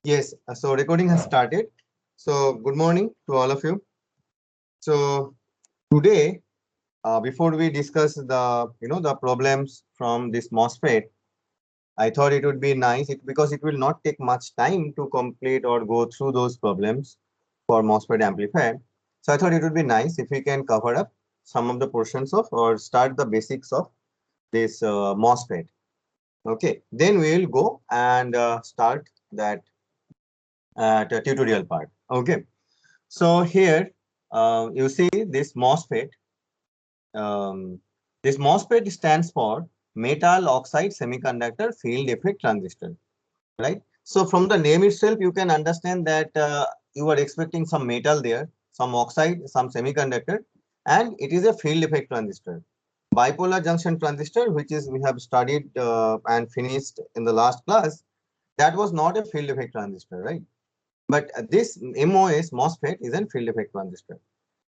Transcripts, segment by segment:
Yes, so recording has started. So good morning to all of you. So today, before we discuss the problems from this MOSFET, I thought it would be nice because it will not take much time to complete or go through those problems for MOSFET amplifier. So I thought it would be nice if we can cover up some of the portions of or start the basics of this MOSFET. Okay, then we will go and start that tutorial part. Okay. So here you see this MOSFET. Um, this MOSFET stands for metal oxide semiconductor field effect transistor, right? So from the name itself, you can understand that you are expecting some metal there, some oxide, some semiconductor, and it is a field effect transistor. Bipolar junction transistor, which is we have studied and finished in the last class, that was not a field effect transistor, right? But this MOSFET is a field effect transistor.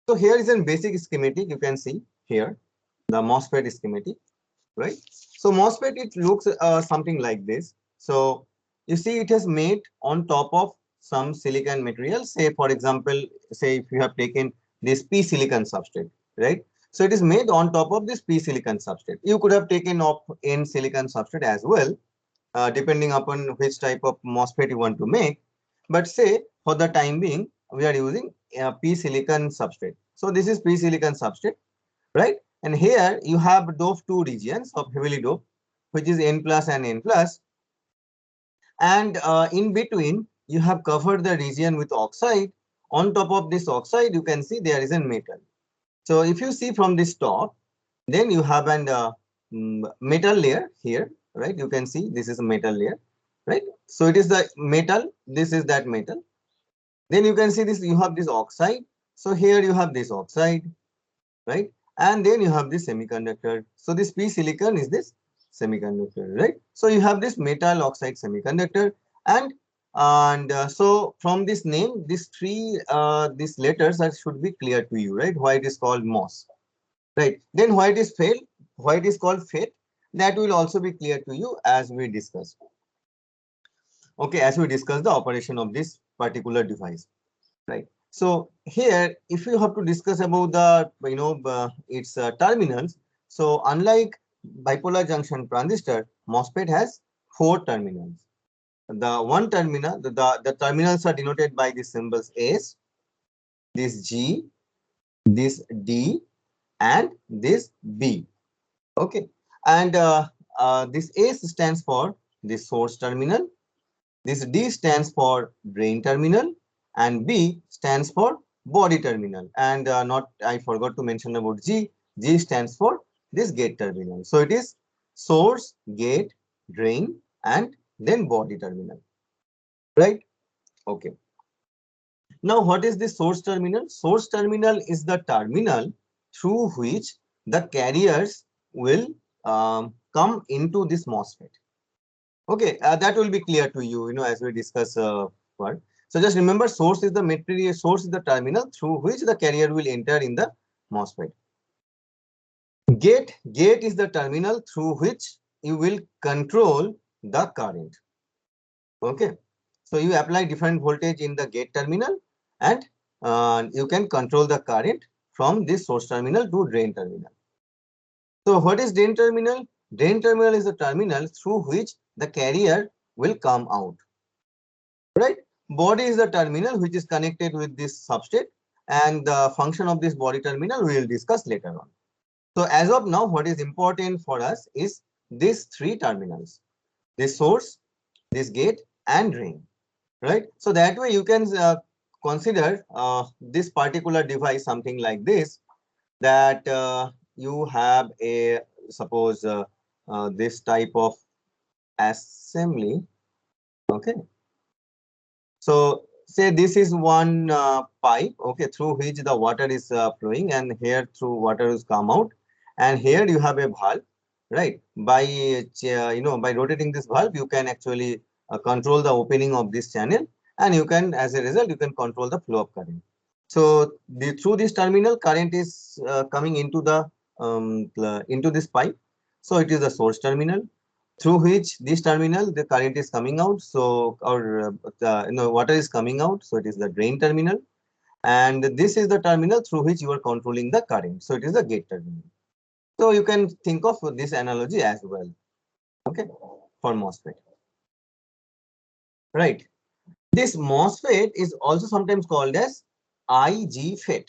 So here is a basic schematic you can see here, the MOSFET schematic, right? So MOSFET, it looks something like this. So you see it is made on top of some silicon material. Say for example, say if you have taken this P silicon substrate, right? So it is made on top of this P silicon substrate. You could have taken off N silicon substrate as well, depending upon which type of MOSFET you want to make. But say for the time being, we are using P silicon substrate. So this is P silicon substrate, right? And here you have doped two regions of heavily doped, which is N plus and N plus. And in between, you have covered the region with oxide. On top of this oxide, you can see there is a metal. So if you see from this top, then you have an metal layer here, right? You can see this is a metal layer, right? So it is the metal, this is that metal. Then you can see this, you have this oxide. So here you have this oxide, right? And then you have this semiconductor. So this P silicon is this semiconductor, right? So you have this metal oxide semiconductor, and so from this name, these letters are, should be clear to you, right? Why it is called MOS, right? Then why it is fail, why it is called FET, that will also be clear to you as we discuss. Okay, as we discuss the operation of this particular device, right? So here, if you have to discuss about the its terminals, so unlike bipolar junction transistor, MOSFET has four terminals. The one terminal, the terminals are denoted by the symbols S, this G, this D, and this B. Okay, and this S stands for the source terminal. This D stands for drain terminal, and B stands for body terminal. And not I forgot to mention about G. G stands for this gate terminal. So it is source, gate, drain, and then body terminal. Right? Okay. Now, what is the source terminal? Source terminal is the terminal through which the carriers will come into this MOSFET. Okay, that will be clear to you, as we discuss further. So just remember, source is the material, source is the terminal through which the carrier will enter in the MOSFET. Gate is the terminal through which you will control the current. Okay, so you apply different voltage in the gate terminal, and you can control the current from this source terminal to drain terminal. So what is drain terminal? Drain terminal is the terminal through which the carrier will come out. Right? Body is the terminal which is connected with this substrate, and the function of this body terminal we will discuss later on. So as of now, what is important for us is these three terminals: this source, this gate, and drain. Right? So that way you can consider this particular device something like this, that you have a suppose this type of assembly. Okay. So say this is one pipe, okay, through which the water is flowing, and here through water is come out, and here you have a valve, right? By by rotating this valve, you can actually control the opening of this channel, and you can, as a result, you can control the flow of current. So through this terminal, current is coming into the into this pipe. So it is the source terminal. through which this terminal the current is coming out. So, or water is coming out. So it is the drain terminal, and this is the terminal through which you are controlling the current. So it is the gate terminal. So you can think of this analogy as well. Okay, for MOSFET. Right. This MOSFET is also sometimes called as IGFET,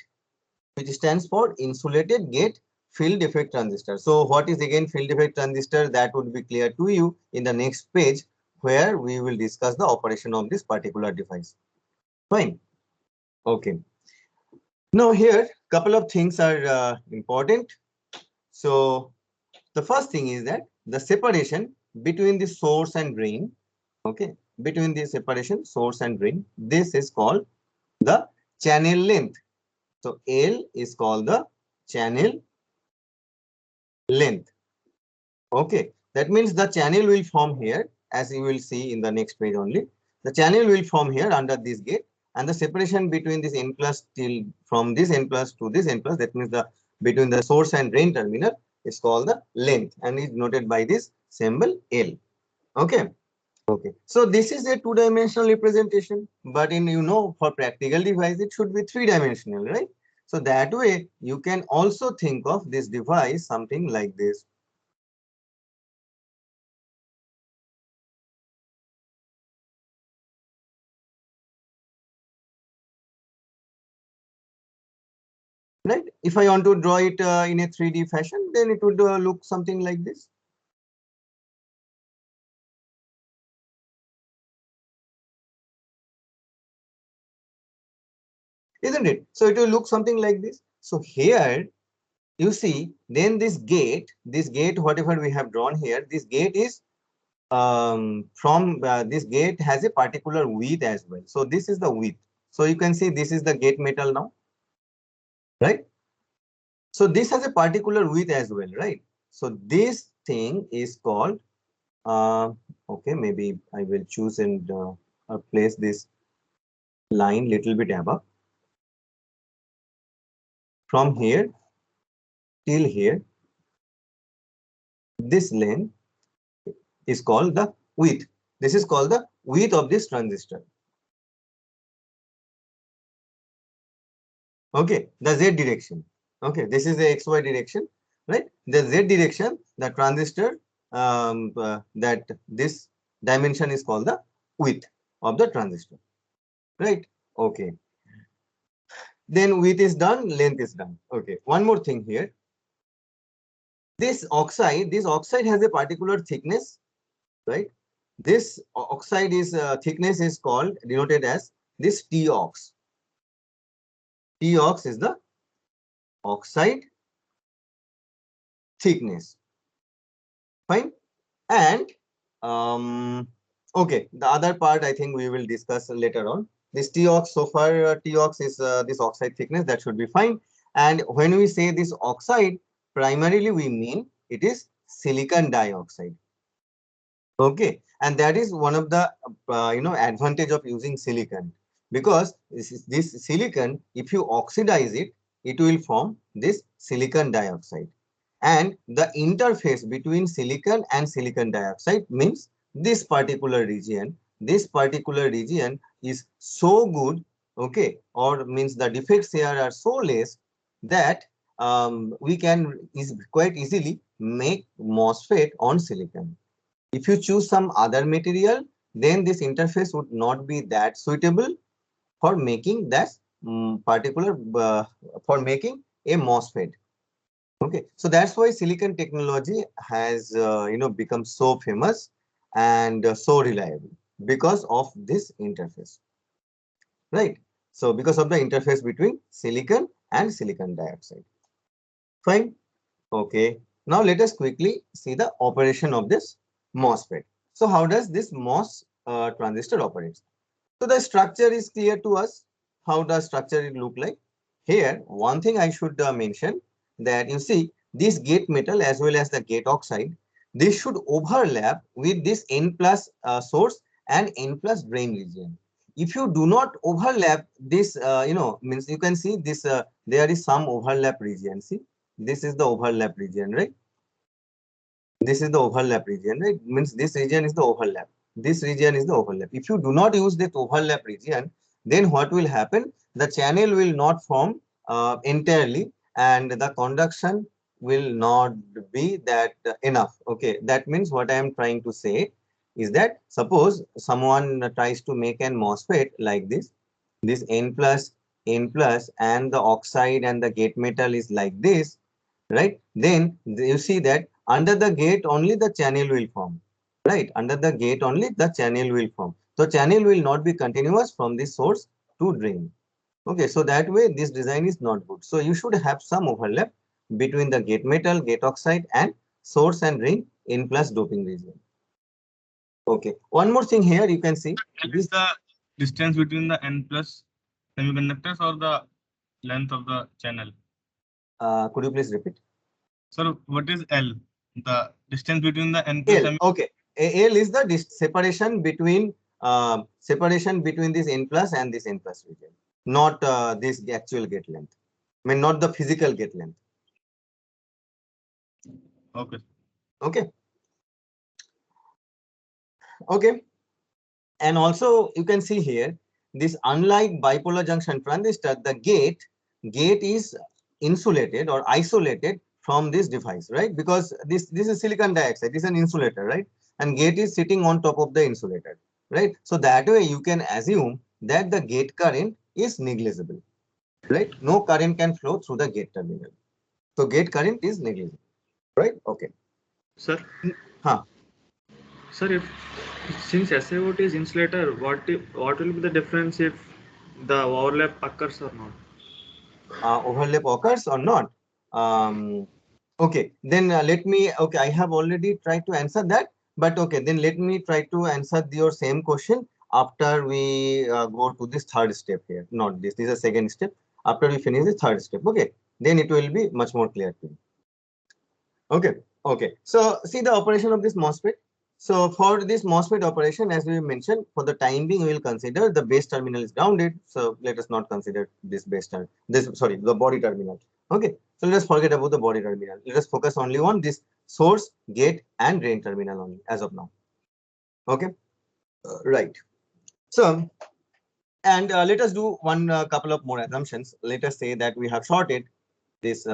which stands for insulated gate field effect transistor. So what is again field effect transistor? That would be clear to you in the next page, where we will discuss the operation of this particular device. Fine. Okay. Now here, couple of things are important. So the first thing is that the separation between the source and drain, okay, between the separation source and drain, this is called the channel length. So L is called the channel length. Okay, that means the channel will form here, as you will see in the next page only. The channel will form here under this gate, and the separation between this N plus till from this N plus to this N plus, that means the between the source and drain terminal is called the length, and is noted by this symbol L. Okay. Okay. So this is a two-dimensional representation, but in for practical device it should be three-dimensional, right? So that way you can also think of this device something like this. Right? If I want to draw it in a 3D fashion, then it would look something like this. Isn't it? So it will look something like this. So here you see, then this gate, whatever we have drawn here, this gate is from this gate has a particular width as well. So this is the width. So you can see this is the gate metal now, right? So this has a particular width as well, right? So this thing is called, okay, maybe I will choose and place this line little bit above. From here till here, this length is called the width. This is called the width of this transistor. Okay, the Z direction. Okay, this is the XY direction, right? The Z direction, the transistor, that this dimension is called the width of the transistor, right? Okay. Then width is done, length is done. Okay, one more thing here. This oxide has a particular thickness, right? This oxide is thickness is called denoted as this Tox. Tox is the oxide thickness. Fine. And okay, the other part I think we will discuss later on. This Tox, so far Tox is this oxide thickness, that should be fine. And when we say this oxide, primarily we mean it is silicon dioxide. Okay, and that is one of the advantage of using silicon, because this silicon, if you oxidize it, it will form this silicon dioxide. And the interface between silicon and silicon dioxide means this particular region. This particular region is so good, okay, or means the defects here are so less that we can quite easily make MOSFET on silicon. If you choose some other material, then this interface would not be that suitable for making that particular for making a MOSFET. Okay, so that's why silicon technology has become so famous and so reliable, because of this interface, right? So because of the interface between silicon and silicon dioxide. Fine. Okay. Now let us quickly see the operation of this MOSFET. So how does this MOS transistor operate? So the structure is clear to us. How does structure it look like? Here, one thing I should mention, that you see this gate metal as well as the gate oxide, this should overlap with this N plus source and N plus drain region. If you do not overlap this, means you can see this, there is some overlap region. See, this is the overlap region, right? This is the overlap region, right? Means this region is the overlap. This region is the overlap. If you do not use that overlap region, then what will happen? The channel will not form entirely, and the conduction will not be that enough. Okay, that means what I am trying to say is that suppose someone tries to make an MOSFET like this N plus, and the oxide and the gate metal is like this, right? Then you see that under the gate only the channel will form, right? Under the gate only the channel will form. So channel will not be continuous from the source to drain. Okay, so that way this design is not good. So you should have some overlap between the gate metal, gate oxide, and source and drain N plus doping region. Okay, one more thing here you can see L is this. the distance between the N plus semiconductors or the length of the channel. Could you please repeat? So what is L? The distance between the N plus L. Okay, L is the separation between this N plus and this N plus region, not this actual gate length. I mean, not the physical gate length. Okay. Okay. Okay. And also you can see here this, unlike bipolar junction transistor, the gate is insulated or isolated from this device, right? Because this is silicon dioxide, this is an insulator, right? And gate is sitting on top of the insulator, right? So that way you can assume that the gate current is negligible, right? No current can flow through the gate terminal. So gate current is negligible, right? Okay. Sir, Huh. sir, if since SiO2 is insulator, what will be the difference if the overlap occurs or not? Overlap occurs or not? Um, okay, then okay, I have already tried to answer that, but okay, then let me try to answer your same question after we go to this third step here. Not this is a second step. After we finish the third step, okay, then it will be much more clear to you. Okay, okay. So see the operation of this MOSFET. So for this MOSFET operation, as we mentioned, for the time being, we will consider the base terminal is grounded. So let us not consider this base terminal. The body terminal. Okay. So let us forget about the body terminal. Let us focus only on this source, gate, and drain terminal only as of now. Okay. Right. So, and let us do one couple of more assumptions. Let us say that we have shorted this,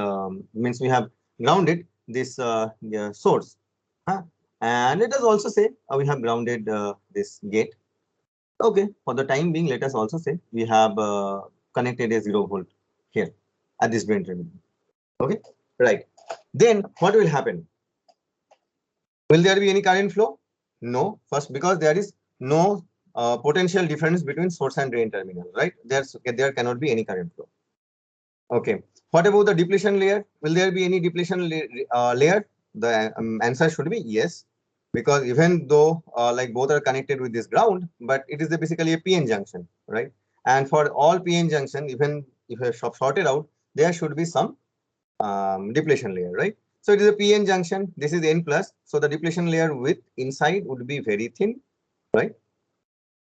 means we have grounded this yeah, source. Huh? And let us also say we have grounded this gate. Okay, for the time being, let us also say we have connected a 0 volt here at this drain terminal. Okay, right. Then what will happen? Will there be any current flow? No. First, because there is no potential difference between source and drain terminal, right? There cannot be any current flow. Okay. What about the depletion layer? Will there be any depletion layer? The answer should be yes, because even though like both are connected with this ground, but it is basically a PN junction, right? And for all PN junction, even if you short it out, there should be some depletion layer, right? So it is a PN junction. This is N plus. So the depletion layer width inside would be very thin, right?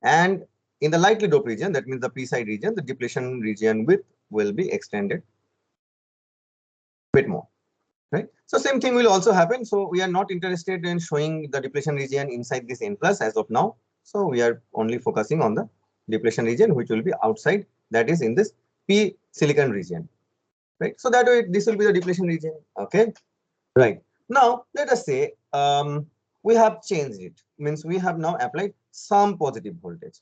And in the lightly doped region, that means the P side region, the depletion region width will be extended bit more, right? So same thing will also happen. So we are not interested in showing the depletion region inside this N plus as of now. So we are only focusing on the depletion region, which will be outside, that is in this P silicon region, right? So that way this will be the depletion region. Okay, right. Now let us say we have changed it. Means we have now applied some positive voltage.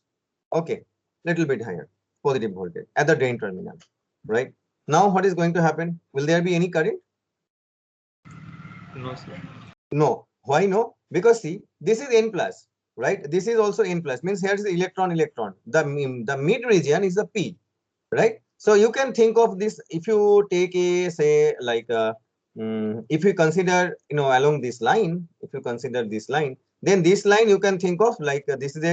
Okay, little bit higher positive voltage at the drain terminal, right? Now what is going to happen? Will there be any current? No, sir. No. Why no? Because see, this is N plus, right? This is also N plus, means here is electron, electron. The mid region is the P, right? So you can think of this, if you take a, say, like, if you consider, along this line, if you consider this line, then this line you can think of like this is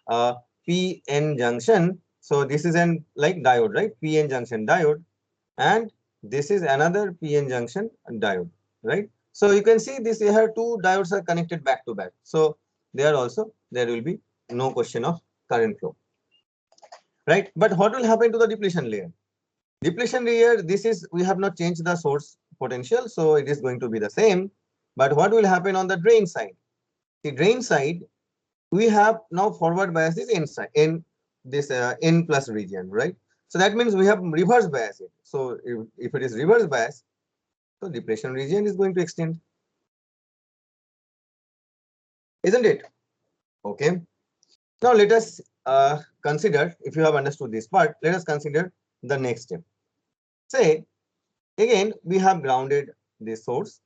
a PN junction. So this is an like diode, right? PN junction diode. And this is another PN junction diode, right? So you can see this here two diodes are connected back to back. So there will be no question of current flow, right? But what will happen to the depletion layer? Depletion layer, we have not changed the source potential, so it is going to be the same. But what will happen on the drain side? The drain side, we have now forward bias is inside in this N plus region, right? So that means we have reverse bias. So if it is reverse bias, so depletion region is going to extend, isn't it? Okay. Now let us consider, if you have understood this part, let us consider the next step. Say, again, we have grounded this source.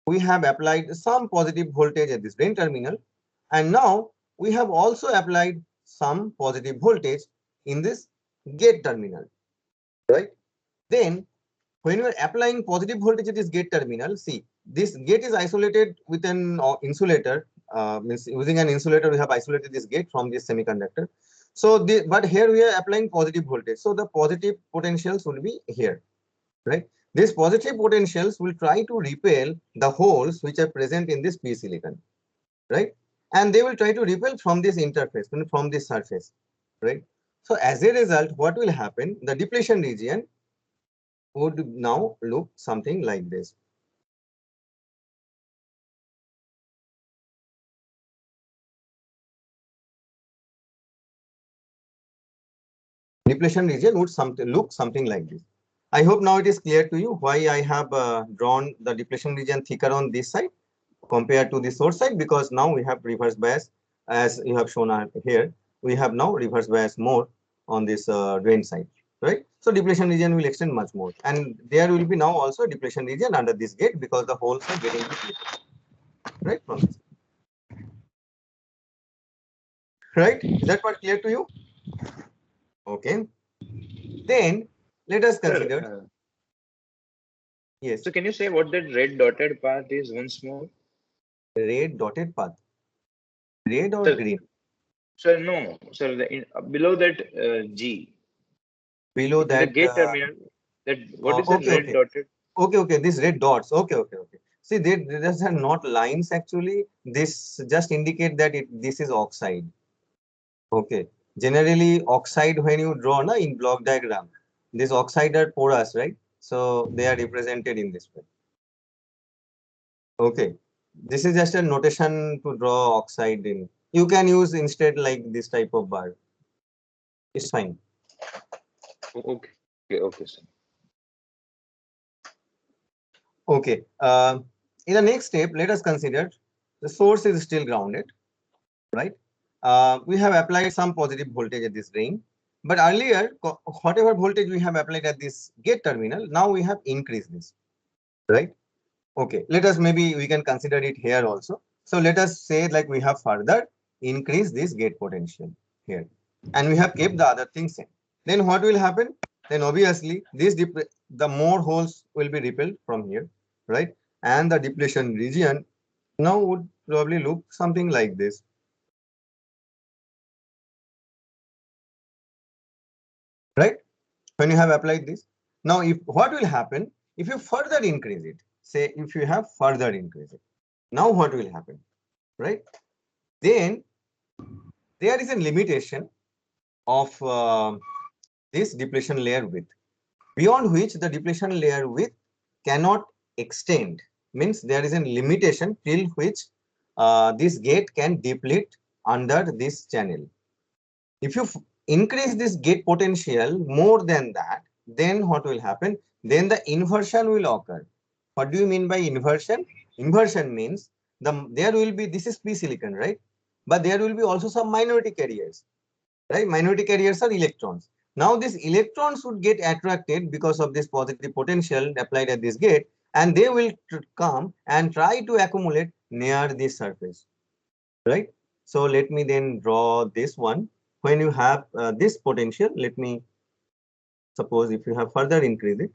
We have applied some positive voltage at this drain terminal. And now we have also applied some positive voltage in this gate terminal, right? Then when you are applying positive voltage at this gate terminal, see, this gate is isolated with an insulator, means using an insulator, we have isolated this gate from this semiconductor. So, but here we are applying positive voltage. So the positive potentials will be here, right? These positive potentials will try to repel the holes which are present in this P silicon, right? And they will try to repel from this interface, from this surface, right? So as a result, what will happen? The depletion region would now look something like this. Depletion region would look something like this. I hope now it is clear to you why I have drawn the depletion region thicker on this side compared to the source side, because now we have reverse bias, as you have shown here. We have now reverse bias more on this drain side, right? So depletion region will extend much more, and there will be now also depletion region under this gate because the holes are getting depleted, right? From this. Right? Is that part clear to you? Okay. Then let us consider. Sir, Yes. so can you say what that red dotted path is once more? Red dotted path. Red or Sir, green? sir, no, sir. Below that G, Below in the that. gate terminal, that what is that Okay, red okay. dotted? Okay. These red dots. Okay. See, these are not lines actually. This just indicate that this is oxide. Okay. Generally, oxide when you draw in block diagram, this oxide are porous, right? So they are represented in this way. Okay. This is just a notation to draw oxide in. You can use instead like this type of bar. It's fine. Okay, sir. Okay. In the next step, let us consider the source is still grounded, right? We have applied some positive voltage at this drain, but earlier, whatever voltage we have applied at this gate terminal, now we have increased this, right? Okay. Maybe we can consider it here also. So let us say like we have further increased this gate potential here, and we have kept the other things in. Then what will happen? Then obviously the more holes will be repelled from here, right? And the depletion region now would probably look something like this. Right? When you have applied this. Now, what will happen if you further increase it? Say if you have further increase it. Now what will happen? Right? Then there is a limitation of this depletion layer width, beyond which the depletion layer width cannot extend. Means there is a limitation till which this gate can deplete under this channel. If you increase this gate potential more than that, then what will happen? Then the inversion will occur. What do you mean by inversion? Inversion means there will be, this is P silicon, right? But there will be also some minority carriers, right? Minority carriers are electrons. Now these electrons would get attracted because of this positive potential applied at this gate, and they will come and try to accumulate near this surface, right? So let me then draw this one. When you have this potential, let me suppose if you have further increased it.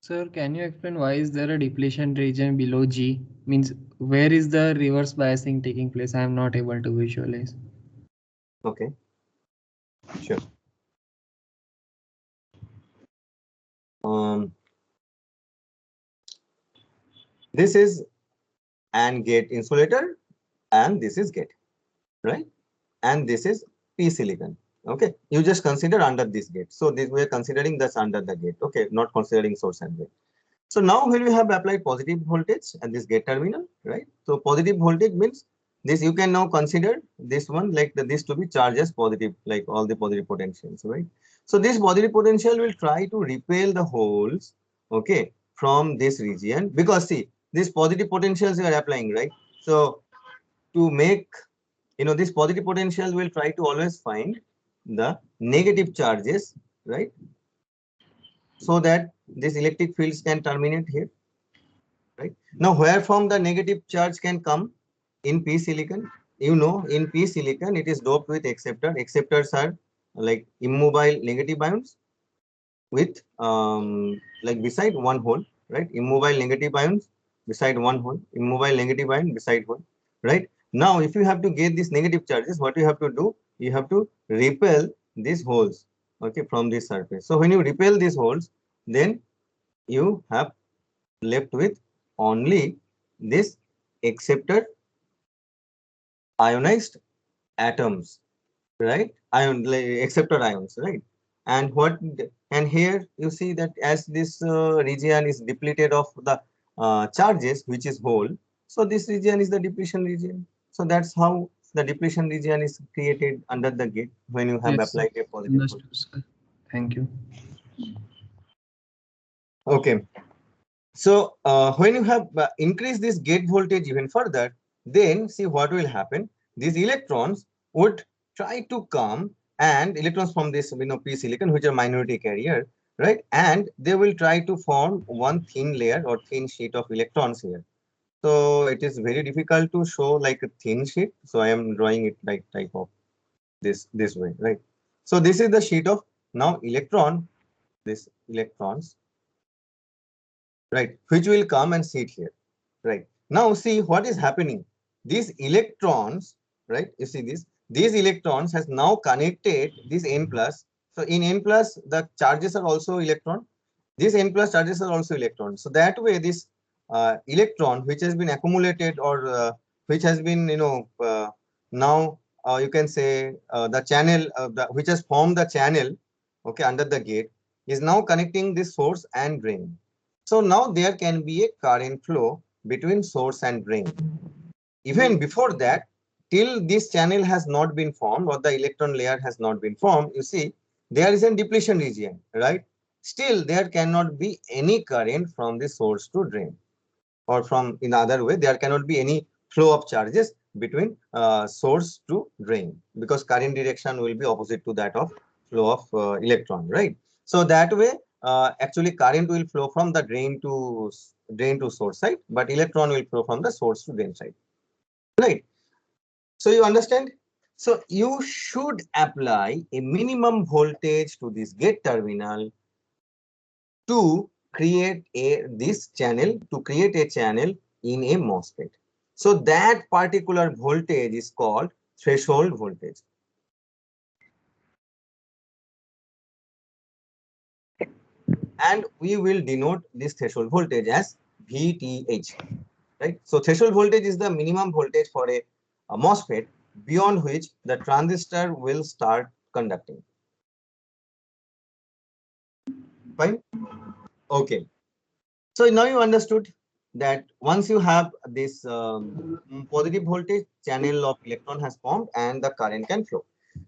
Sir, can you explain why is there a depletion region below G? Means where is the reverse biasing taking place? I am not able to visualize. Okay, sure. This is AND gate insulator, and this is gate, right? And this is P silicon. Okay, you just consider under this gate. So this we are considering that's under the gate. Okay, not considering source and gate. So now when we have applied positive voltage at this gate terminal, right? So positive voltage means this, you can now consider this one like this to be charged as positive, like all the positive potentials, right? So this positive potential will try to repel the holes, okay, from this region, because see, these positive potentials we are applying, right? So to make, this positive potential will try to always find the negative charges, right? So that these electric fields can terminate here, right? Now, where from the negative charge can come in P silicon? In P silicon, it is doped with acceptor. Acceptors are like immobile negative ions with like beside one hole, right? Immobile negative ions beside one hole, immobile negative ion beside one, right? Now, if you have to get these negative charges, what you have to do? You have to repel these holes, okay, from this surface. So when you repel these holes, then you have left with only this acceptor ionized atoms, right? Acceptor ions, right? And here you see that as this region is depleted of the charges, which is hole, so this region is the depletion region. So that's how the depletion region is created under the gate when you have Yes, sir. applied a positive voltage. Understood, sir. Thank you. Okay. So when you have increased this gate voltage even further, then see what will happen. These electrons would try to come, and electrons from this P silicon, which are minority carrier, right? And they will try to form one thin layer or thin sheet of electrons here. So it is very difficult to show like a thin sheet. So I am drawing it like type of this way, right? So this is the sheet of now this electrons, right, which will come and sit here, right? Now see what is happening. These electrons, right, you see these electrons has now connected this N plus. So in N plus, the charges are also electron. These N plus charges are also electrons. So that way this electron which has been accumulated or which has been, now you can say the channel which has formed the channel, okay, under the gate, is now connecting this source and drain. So now there can be a current flow between source and drain. Even before that, till this channel has not been formed or the electron layer has not been formed, you see, there is a depletion region, right? Still, there cannot be any current from the source to drain, or from in other way, there cannot be any flow of charges between source to drain, because current direction will be opposite to that of flow of electron, right? So that way, actually current will flow from the drain to source side, but electron will flow from the source to drain side, right? So you understand? So you should apply a minimum voltage to this gate terminal to create this channel, to create a channel in a MOSFET. So that particular voltage is called threshold voltage. And we will denote this threshold voltage as VTH, right? So threshold voltage is the minimum voltage for a MOSFET beyond which the transistor will start conducting. Fine? Okay. So now you understood that once you have this positive voltage, channel of electron has formed and the current can flow.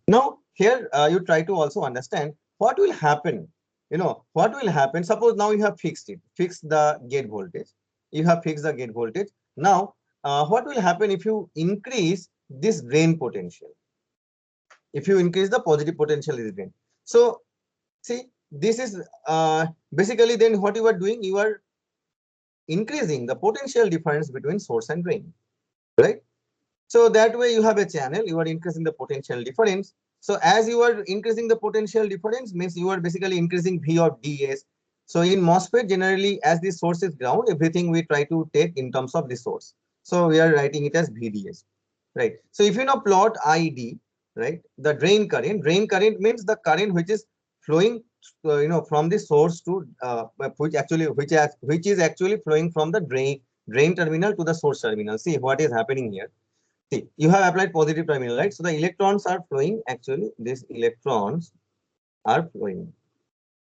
Now here you try to also understand what will happen. What will happen? Suppose now you have fixed the gate voltage. You have fixed the gate voltage. Now what will happen if you increase this drain potential? If you increase the positive potential is drain. So see, this is basically then what you are doing, you are increasing the potential difference between source and drain, right? So that way you have a channel, you are increasing the potential difference. So as you are increasing the potential difference means you are basically increasing V of ds. So in MOSFET generally, as the source is ground, everything we try to take in terms of the source. So we are writing it as VDS, right? So if you now plot ID, right, the drain current means the current which is flowing from the source to which is actually flowing from the drain terminal to the source terminal. See what is happening here. See, you have applied positive terminal, right? So the electrons are flowing, actually these electrons are flowing,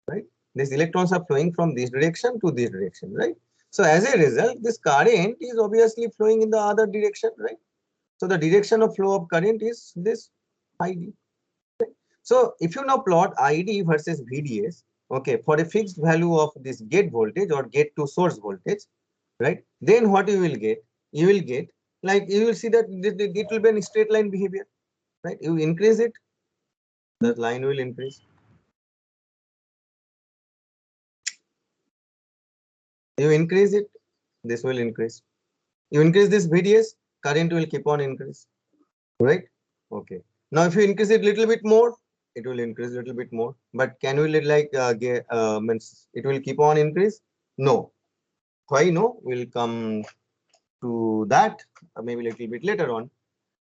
right? These electrons are flowing from this direction to this direction, right? So as a result, this current is obviously flowing in the other direction, right? So the direction of flow of current is this ID. Right? So if you now plot ID versus VDS, okay, for a fixed value of this gate voltage or gate to source voltage, right? Then what you will get? You will get, like, you will see that it will be a straight line behavior, right? You increase it, the line will increase. You increase it, this will increase. You increase this VDS, current will keep on increase, right? Okay. Now, if you increase it little bit more, it will increase a little bit more. But can we means it will keep on increase? No. Why no? We'll come to that maybe a little bit later on.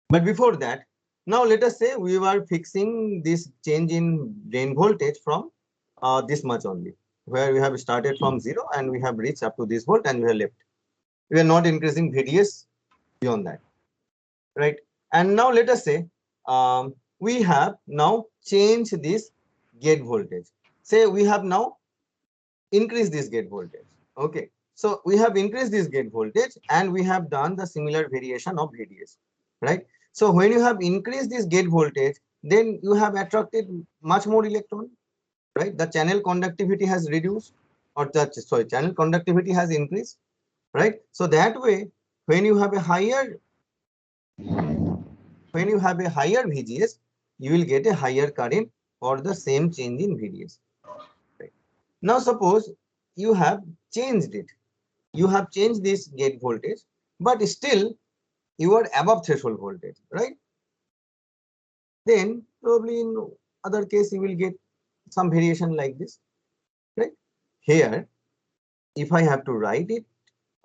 But before that, now let us say we were fixing this change in drain voltage from this much only, where we have started from 0 and we have reached up to this volt and we have left. We are not increasing VDS beyond that, right? And now let us say we have now changed this gate voltage. Say we have now increased this gate voltage. Okay, so we have increased this gate voltage and we have done the similar variation of VDS, right? So when you have increased this gate voltage, then you have attracted much more electron, right? The channel conductivity has reduced, or channel conductivity has increased, right? So that way, when you have a higher VGS, you will get a higher current for the same change in VDS. Right? Now, suppose you have changed it. You have changed this gate voltage, but still you are above threshold voltage, right? Then probably in other case you will get some variation like this, right? Here, if I have to write it,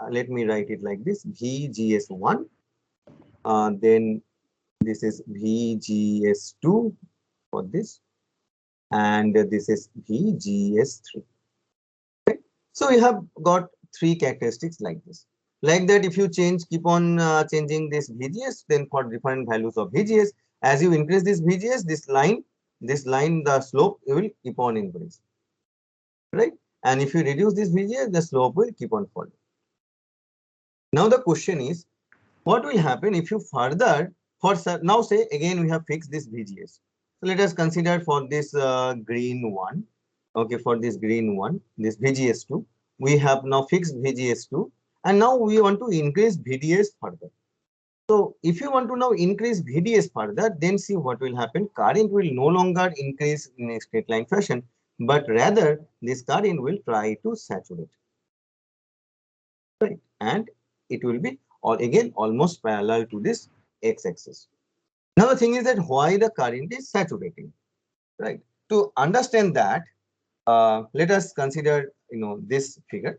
let me write it like this: VGS1, then this is VGS2 for this, and this is VGS3. Okay? So we have got three characteristics like this. Like that, if you keep on changing this VGS, then for different values of VGS, as you increase this VGS, this line, the slope will keep on increasing, right? And if you reduce this VGS, the slope will keep on falling. Now the question is, what will happen if you further, now say again we have fixed this VGS. So let us consider for this green one, okay, for this green one, this VGS2, we have now fixed VGS2, and now we want to increase VDS further. So if you want to now increase VDS further, then see what will happen. Current will no longer increase in a straight line fashion, but rather this current will try to saturate, right? And it will be again almost parallel to this x-axis. Now the thing is that why the current is saturating, right? To understand that, let us consider this figure.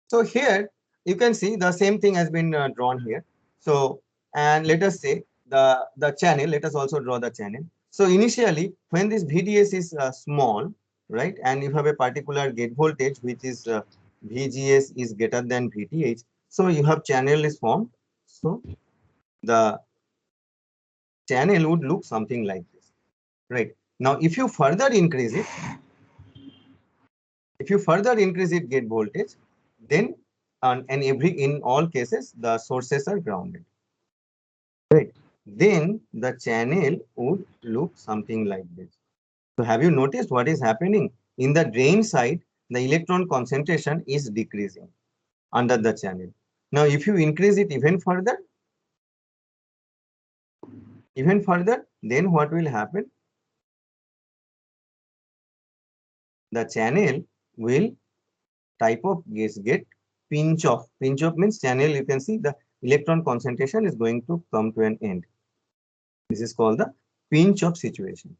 So here you can see the same thing has been drawn here. So, and let us say the channel. Let us also draw the channel. So initially, when this VDS is small, right, and you have a particular gate voltage which is VGS is greater than VTH, so you have channel is formed. So the channel would look something like this, right? Now, if you further increase it, gate voltage, then in all cases the sources are grounded, right? Then the channel would look something like this. So have you noticed what is happening in the drain side? The electron concentration is decreasing under the channel. Now, if you increase it even further, then what will happen? The channel will get pinch off. Pinch off means channel, you can see the electron concentration is going to come to an end. This is called the pinch off situation,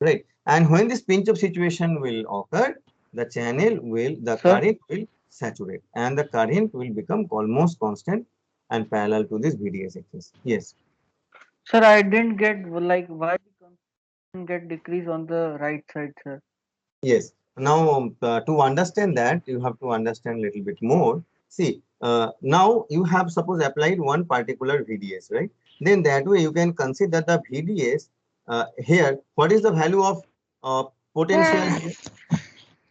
right? And when this pinch off situation will occur, the current will saturate and the current will become almost constant and parallel to this VDS axis. Yes. Sir, I didn't get like why get decrease on the right side, sir. Yes. Now, to understand that, you have to understand a little bit more. See, now you have suppose applied one particular VDS, right? Then that way you can consider the VDS here. What is the value of potential here?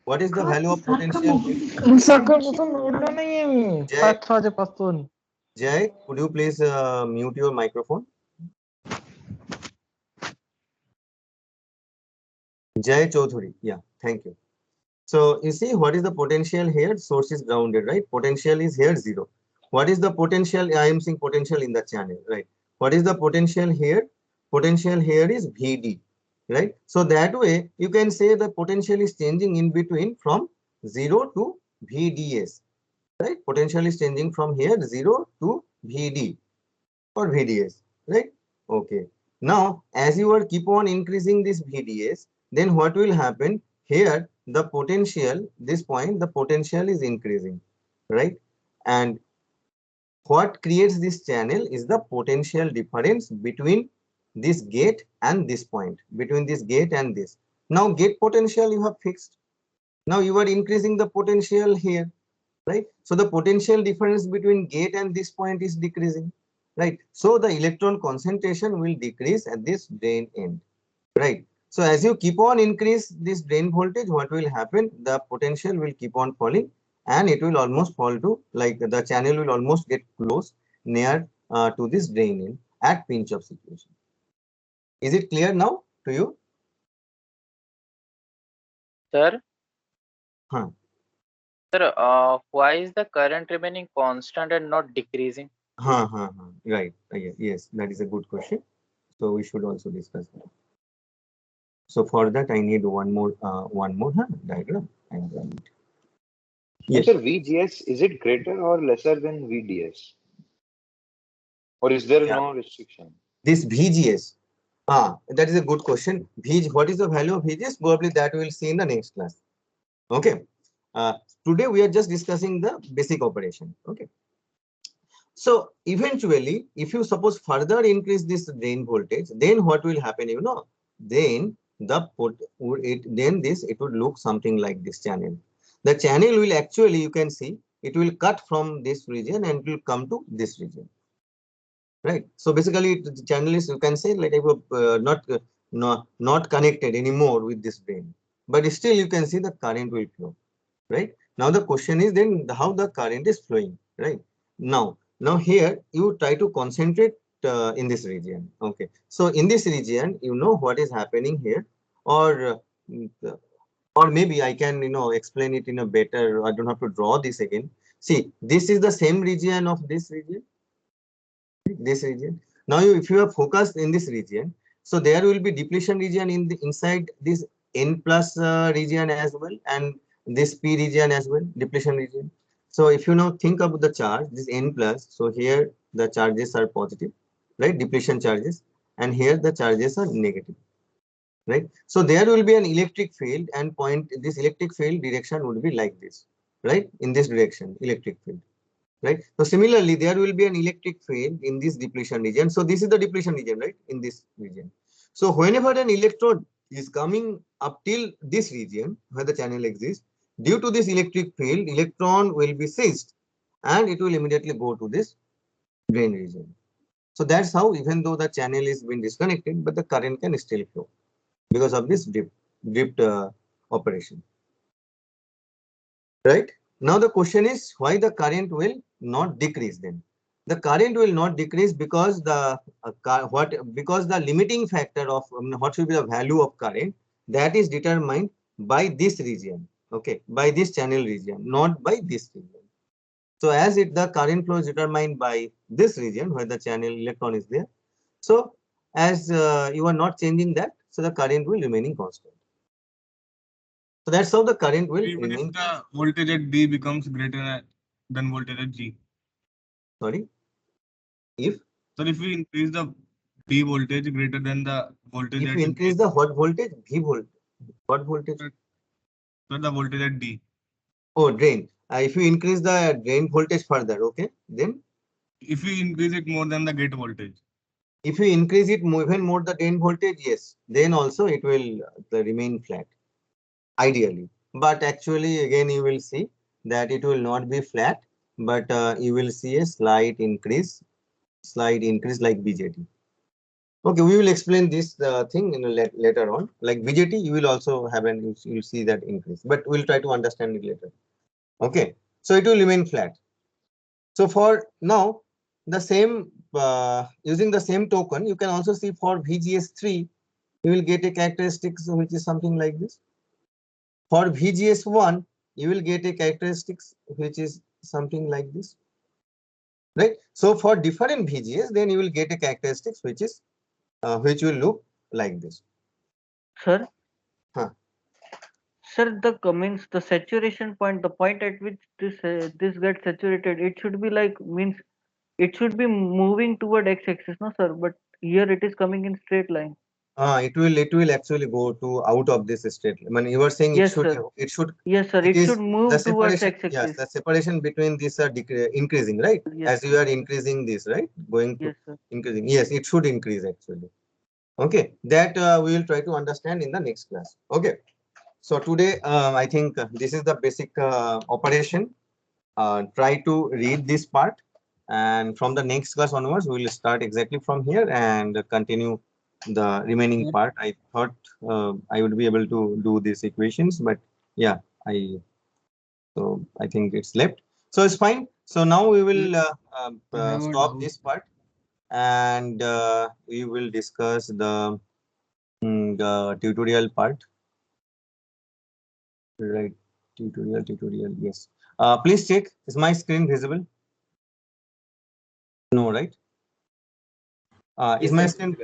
What is the value of potential here? सकाळपासून उठलो नाहीये मी जय 5 वाजेपासून. Jay, could you please mute your microphone? Jay Chaudhary. Yeah, thank you. So you see what is the potential here? Source is grounded, right? Potential is here 0. What is the potential? I am seeing potential in the channel, right? What is the potential here? Potential here is VD, right? So that way you can say the potential is changing in between from 0 to VDS, right? Potential is changing from here 0 to VD or VDS, right? Okay. Now, as you are keep on increasing this VDS, then what will happen here? The potential, this point, the potential is increasing, right? And what creates this channel is the potential difference between this gate and this point, between this gate and this. Now, gate potential you have fixed. Now you are increasing the potential here, right? So the potential difference between gate and this point is decreasing, right? So the electron concentration will decrease at this drain end, right? So as you keep on increase this drain voltage, what will happen? The potential will keep on falling and it will almost fall to, like, the channel will almost get close near to this drain end at pinch off situation. Is it clear now to you? Sir, Huh. sir, why is the current remaining constant and not decreasing? Right. Yes, that is a good question. So we should also discuss that. So for that, I need one more diagram. And And yes, sir, VGS, is it greater or lesser than VDS? Or is there yeah, no restriction? this VGS. That is a good question. What is the value of VGS? Probably that we will see in the next class. Okay. Today we are just discussing the basic operation. Okay. So eventually, if you suppose further increase this drain voltage, then what will happen? You know, then it would look something like this channel. The channel will actually, you can see, it will cut from this region and it will come to this region, right? So basically, the channel is, you can say, like not connected anymore with this drain, but still you can see the current will flow, right? Now the question is then how the current is flowing, right? Now here you try to concentrate in this region. Okay, so in this region, you know what is happening here, or or maybe I can, explain it in a better. I don't have to draw this again. See, this is the same region of this region. This region. Now, if you are focused in this region, so there will be depletion region in the inside this N plus region as well, and this P region as well, depletion region. So if you now think about the charge, this N plus, so here the charges are positive, right? Depletion charges, and here the charges are negative, right? So there will be an electric field, and this electric field direction would be like this, right? In this direction, electric field, right? So similarly, there will be an electric field in this depletion region. So this is the depletion region, right? In this region. So whenever an electrode is coming up till this region where the channel exists, due to this electric field, electron will be seized and it will immediately go to this drain region. So that's how, even though the channel is been disconnected, but the current can still flow because of this drift operation, right? Now the question is why the current will not decrease then. The current will not decrease because because the limiting factor of what should be the value of current, that is determined by this region, okay, by this channel region, not by this region. So as the current flow is determined by this region where the channel electron is there. So as you are not changing that, so the current will remaining constant. So that's how the current will Even if remain. the voltage at D becomes greater than voltage at G. Sorry. If we increase the D voltage greater than the voltage if at you increase the what voltage? V volt. What voltage? So the voltage at D. Oh, drain. If you increase the drain voltage further, okay, then If we increase it more than the gate voltage. if you increase it even more the drain voltage, yes, then also it will remain flat, ideally. But actually, again, you will see that it will not be flat, but you will see a slight increase like BJT. Okay, we will explain this thing in later on. Like VJT, you will also have an you'll see that increase, but we'll try to understand it later. Okay, so it will remain flat. So for now, the same using the same token, you can also see for VGS3, you will get a characteristics which is something like this. For VGS1, you will get a characteristics which is something like this, right? So for different VGS, then you will get a characteristics which will look like this. Sir, Huh. sir, the means the saturation point, the point at which this gets saturated, it should be like means it should be moving toward x-axis, no, sir? But here it is coming in straight line. It will actually go to out of this state. I mean, you were saying Yes, sir. Yes, sir. it It is should the move towards separation. Yes, x-axis. the separation between these are increasing, right? Yes, As you are increasing this, right? Going to yes, sir. increasing. Yes, it should increase actually. Okay, that we will try to understand in the next class. Okay, so today I think this is the basic operation. Try to read this part, and from the next class onwards, we will start exactly from here and continue the remaining part. I thought I would be able to do these equations, but yeah, I think it's left. So it's fine. So now we will I have a stop doubt. this part, and we will discuss the tutorial part. Right, tutorial. Yes. Please check. Is my screen visible? No, right? Is my screen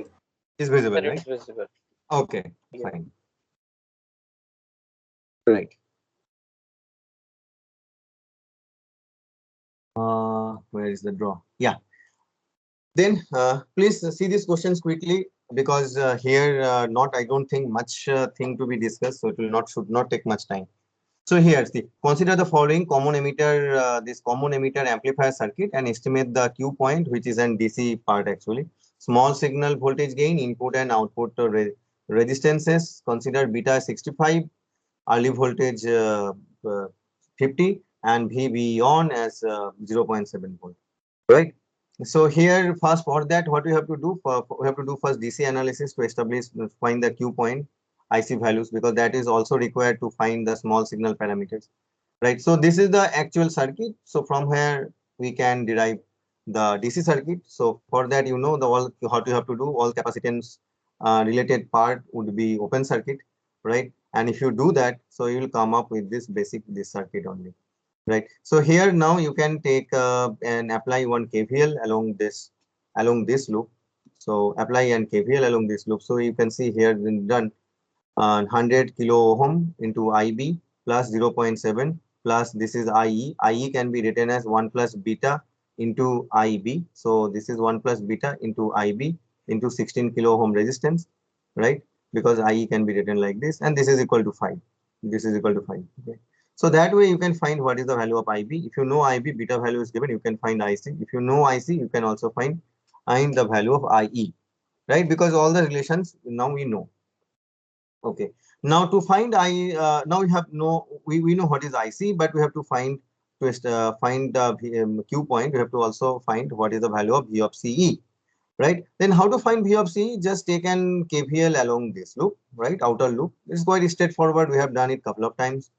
is visible, Sir, it's right? visible. Okay, Yeah. fine. Right. Where is the draw? Yeah. Then please see these questions quickly because here not I don't think much thing to be discussed, so it will not should not take much time. So here's the consider the following common emitter, this common emitter amplifier circuit and estimate the Q point, which is an DC part actually. Small signal voltage gain, input and output resistances. Consider beta 65, early voltage 50, and VB on as 0.7 volt. Right. So here first for that, what we have to do, we have to do first DC analysis to establish, find the Q point IC values, because that is also required to find the small signal parameters. Right. So this is the actual circuit. So from here we can derive the DC circuit. So for that, you know, the all what you have to do, all capacitance related part would be open circuit, right? And if you do that, so you will come up with this circuit only. Right. So here now you can take and apply one KVL along this loop. So apply and KVL along this loop. So you can see here done 100 kilo ohm into IB plus 0.7 plus this is IE. IE can be written as 1 plus beta into IB. So this is 1 plus beta into IB into 16 kilo ohm resistance, right? Because IE can be written like this, and this is equal to 5. This is equal to 5. Okay. So that way you can find what is the value of IB. If you know IB, beta value is given, you can find IC. If you know IC, you can also find the value of IE, right? Because all the relations now we know. Okay. Now to find now we have we know what is IC, but we have to find find the Q point. We have to also find what is the value of V of CE, right? Then how to find V of CE? Just take an KVL along this loop, right? Outer loop. It's quite straightforward. We have done it couple of times.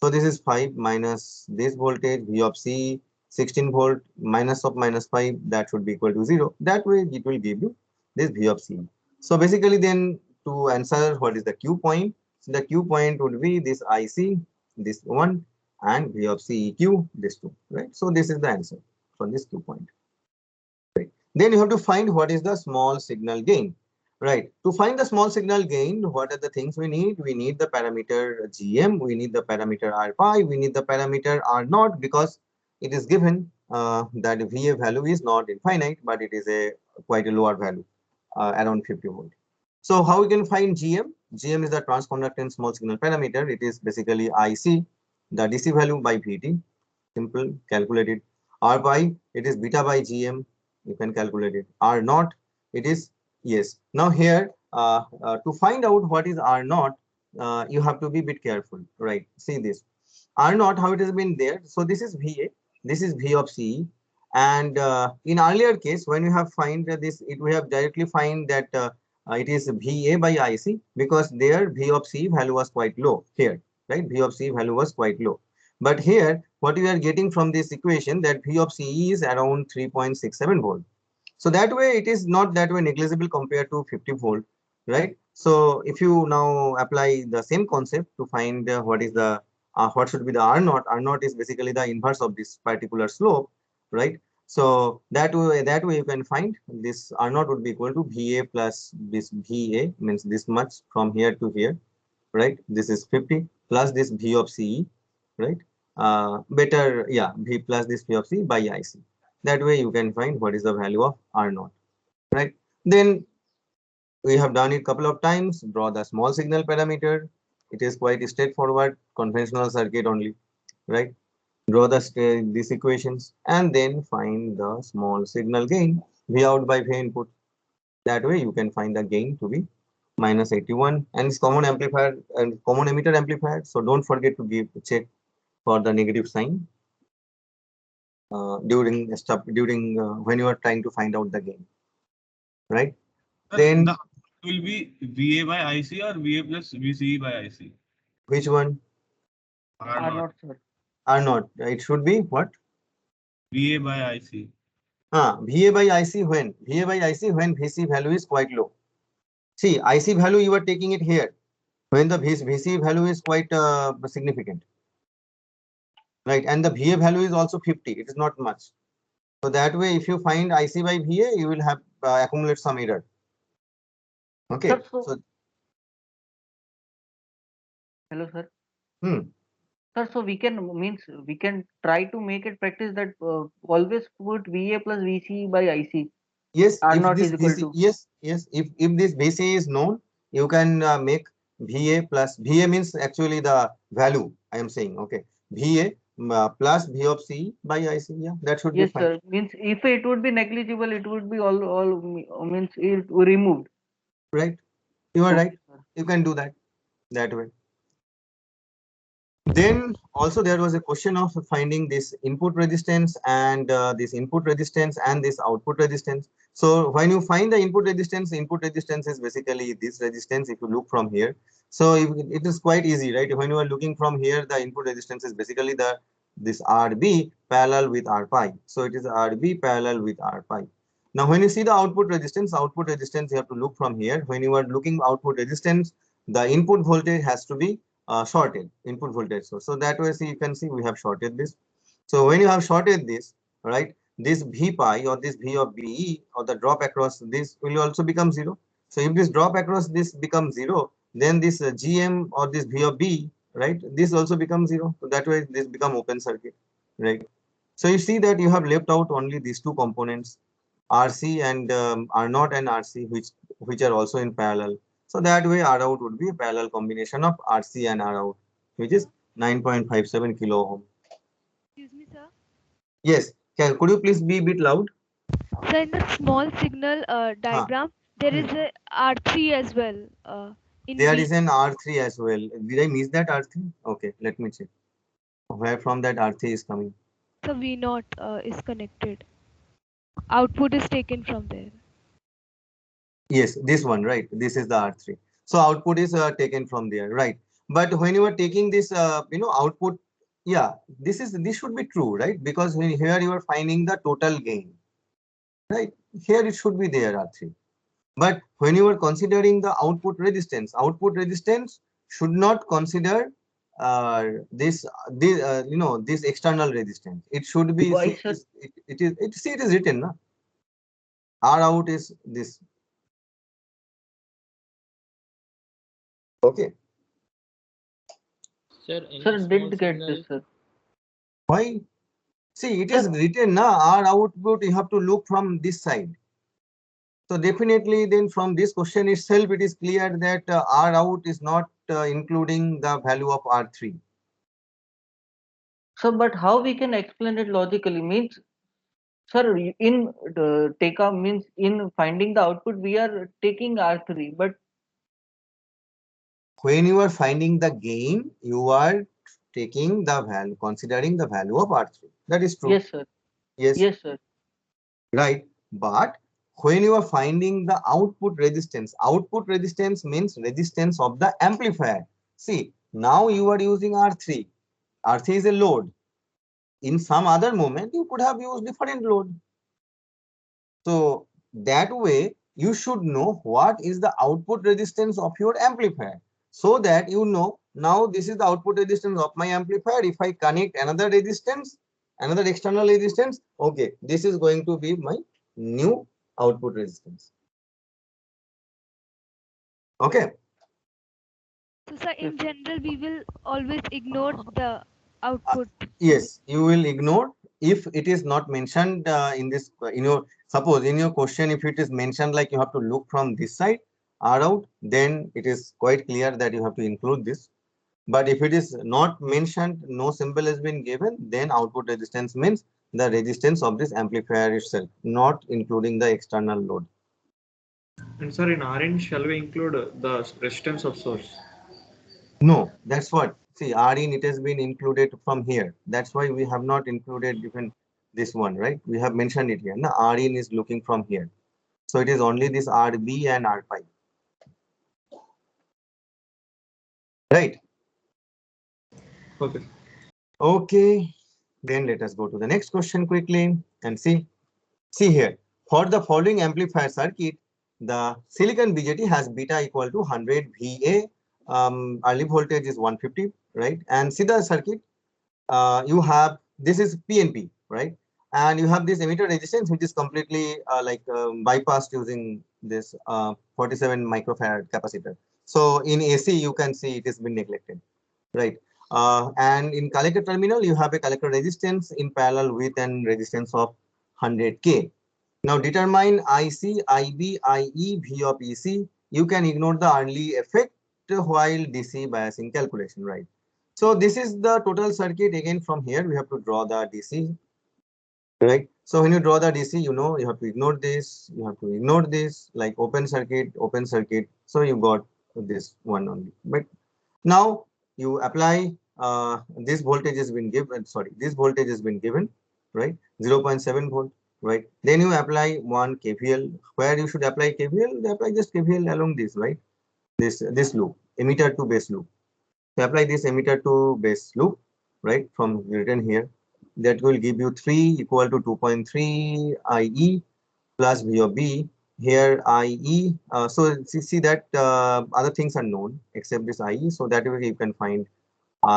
So this is 5 minus this voltage, V of C, 16 volt minus of minus 5, that should be equal to 0. That way it will give you this V of C. So basically then to answer what is the Q point, so the Q point would be this IC, this one, and V of CEQ, this two, right? So this is the answer for this Q point. Right. Then you have to find what is the small signal gain. Right. To find the small signal gain, what are the things we need? We need the parameter GM, we need the parameter R pi, we need the parameter R naught, because it is given that VA value is not infinite, but it is a quite a lower value, around 50 volt. So how we can find GM? GM is the transconductance small signal parameter. It is basically IC, the DC value by VT. Simple, calculated. R pi, it is beta by GM. You can calculate it. R naught, it is, yes. Now here, to find out what is R naught, you have to be a bit careful, right? See this. R naught, how it has been there. So this is VA, this is V of CE, And in earlier case, when we have find this, we have directly find that it is VA by IC, because there V of C value was quite low here, right? V of C value was quite low. But here, what we are getting from this equation, that V of C is around 3.67 volt. So that way, it is not that way negligible compared to 50 volt, right? So if you now apply the same concept to find what should be the R naught. R naught is basically the inverse of this particular slope, right? So that way you can find this R naught would be equal to VA plus this VA, means this much from here to here, right? This is 50 plus this V of CE, right? V plus this V of C by IC. That way you can find what is the value of R naught, right? Then we have done it a couple of times. Draw the small signal parameter. It is quite straightforward, conventional circuit only, right? Draw these equations and then find the small signal gain, V out by V input. That way you can find the gain to be minus 81, and it's common amplifier and common emitter amplifier. So don't forget to check for the negative sign during when you are trying to find out the gain, right? Sir, Then the will be VA by IC or VA plus VCE by IC? which one? R R naught. naught, sir. R naught. It should be what? VA by IC. VA by IC when? VA by IC when VC value is quite low. See, IC value you are taking it here when the VC value is quite significant, right? And the VA value is also 50. It is not much. So that way, if you find IC by VA, you will have accumulate some error. Okay. Sir, so So hello, sir. hmm. Sir, so we can try to make it practice that always put VA plus VC by IC. Yes, R if naught this is equal VC, to. yes, if this VC is known, you can make VA plus VA means actually the value I am saying. Okay, VA plus V of C by IC. Yeah, that should be Yes, fine. sir. Means if it would be negligible, it would be all means it removed. Right, you are right. Okay, sir. You can do that way. Then also there was a question of finding this input resistance and this output resistance. So when you find the input resistance is basically this resistance. If you look from here, so it is quite easy, right? When you are looking from here, the input resistance is basically this RB parallel with R pi. So it is RB parallel with R pi. Now when you see the output resistance you have to look from here. When you are looking output resistance, the input voltage has to be shorted input voltage source. So that way, see, you can see we have shorted this. So when you have shorted this, right, this V pi or this V of BE or the drop across this will also become 0. So if this drop across this becomes 0, then this GM or this V of B, right, this also becomes 0. So that way this become open circuit, right? So you see that you have left out only these two components, RC and R naught and RC, which are also in parallel. So that way R out would be a parallel combination of RC and R out, which is 9.57 kilo ohm. Excuse me, sir. Yes, could you please be a bit loud? So in the small signal diagram, there is a R3 as well. There is an R3 as well. Did I miss that R3? Okay, let me check. Where from that R3 is coming? So V0 is connected. Output is taken from there. Yes, this one, right? This is the R3. So output is taken from there, right? But when you are taking this, output, yeah, this should be true, right? Because here you are finding the total gain, right? Here it should be there R3. But when you are considering the output resistance should not consider this external resistance. It should be Why, sir? it is written, na? R out is this. Okay. Sir, didn't get this, sir. Why? See, it is written, na, R output, you have to look from this side. So definitely then from this question itself, it is clear that R out is not including the value of R3. So, but how we can explain it logically means, sir, in takeoff means in finding the output, we are taking R3, but when you are finding the gain, you are taking the value, considering the value of R3. That is true. yes, sir. Yes. Yes, sir. Right. But when you are finding the output resistance means resistance of the amplifier. See, now you are using R3. R3 is a load. In some other moment, you could have used different load. So that way, you should know what is the output resistance of your amplifier, so that you know now this is the output resistance of my amplifier. If I connect another resistance, another external resistance, okay, this is going to be my new output resistance. Okay. So, sir, in general, we will always ignore the output. Yes, you will ignore if it is not mentioned in this, in your, suppose in your question, if it is mentioned like you have to look from this side R out, then it is quite clear that you have to include this. But if it is not mentioned, no symbol has been given, then output resistance means the resistance of this amplifier itself, not including the external load. And sir, in Rn, shall we include the resistance of source? No, that's what. See, Rin, it has been included from here. That's why we have not included even this one, right? We have mentioned it here. Now, Rin is looking from here. So it is only this RB and R5. Right? Okay. Okay. Then let us go to the next question quickly and see. See here. For the following amplifier circuit, the silicon BJT has beta equal to 100 VA. Early voltage is 150, right? And see the circuit. You have, this is PNP, right? And you have this emitter resistance, which is completely bypassed using this 47 microfarad capacitor. So in AC, you can see it has been neglected, right? And in collector terminal, you have a collector resistance in parallel with an resistance of 100K. Now determine IC, IB, IE, V of EC. You can ignore the early effect while DC biasing calculation, right? So this is the total circuit. Again, from here, we have to draw the DC, right? So when you draw the DC, you know, you have to ignore this, you have to ignore this, like open circuit, open circuit. So you got this one only. But now you apply, this voltage has been given, sorry, this voltage has been given, right? 0.7 volt, right? Then you apply one KVL. Where you should apply KVL? They apply just KVL along this, right? This loop, emitter to base loop. So apply this emitter to base loop, right, from written here. That will give you 3 equal to 2.3 IE plus V of B. Here IE, so see that other things are known except this IE. So that way you can find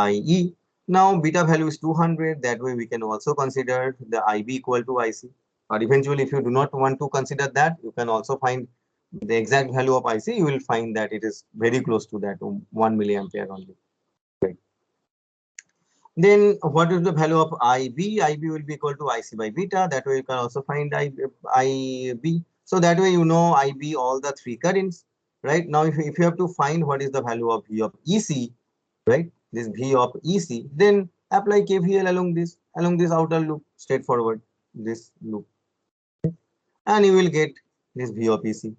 IE. Now beta value is 200. That way we can also consider the IB equal to IC. Or eventually, if you do not want to consider that, you can also find the exact value of IC. You will find that it is very close to that 1 milliampere only. Then what is the value of IB? IB will be equal to IC by beta. That way you can also find IB. So that way you know IB all the three currents, right? Now if you have to find what is the value of V of EC, right? This V of EC, then apply KVL along this outer loop, straightforward, this loop. And you will get this V of EC,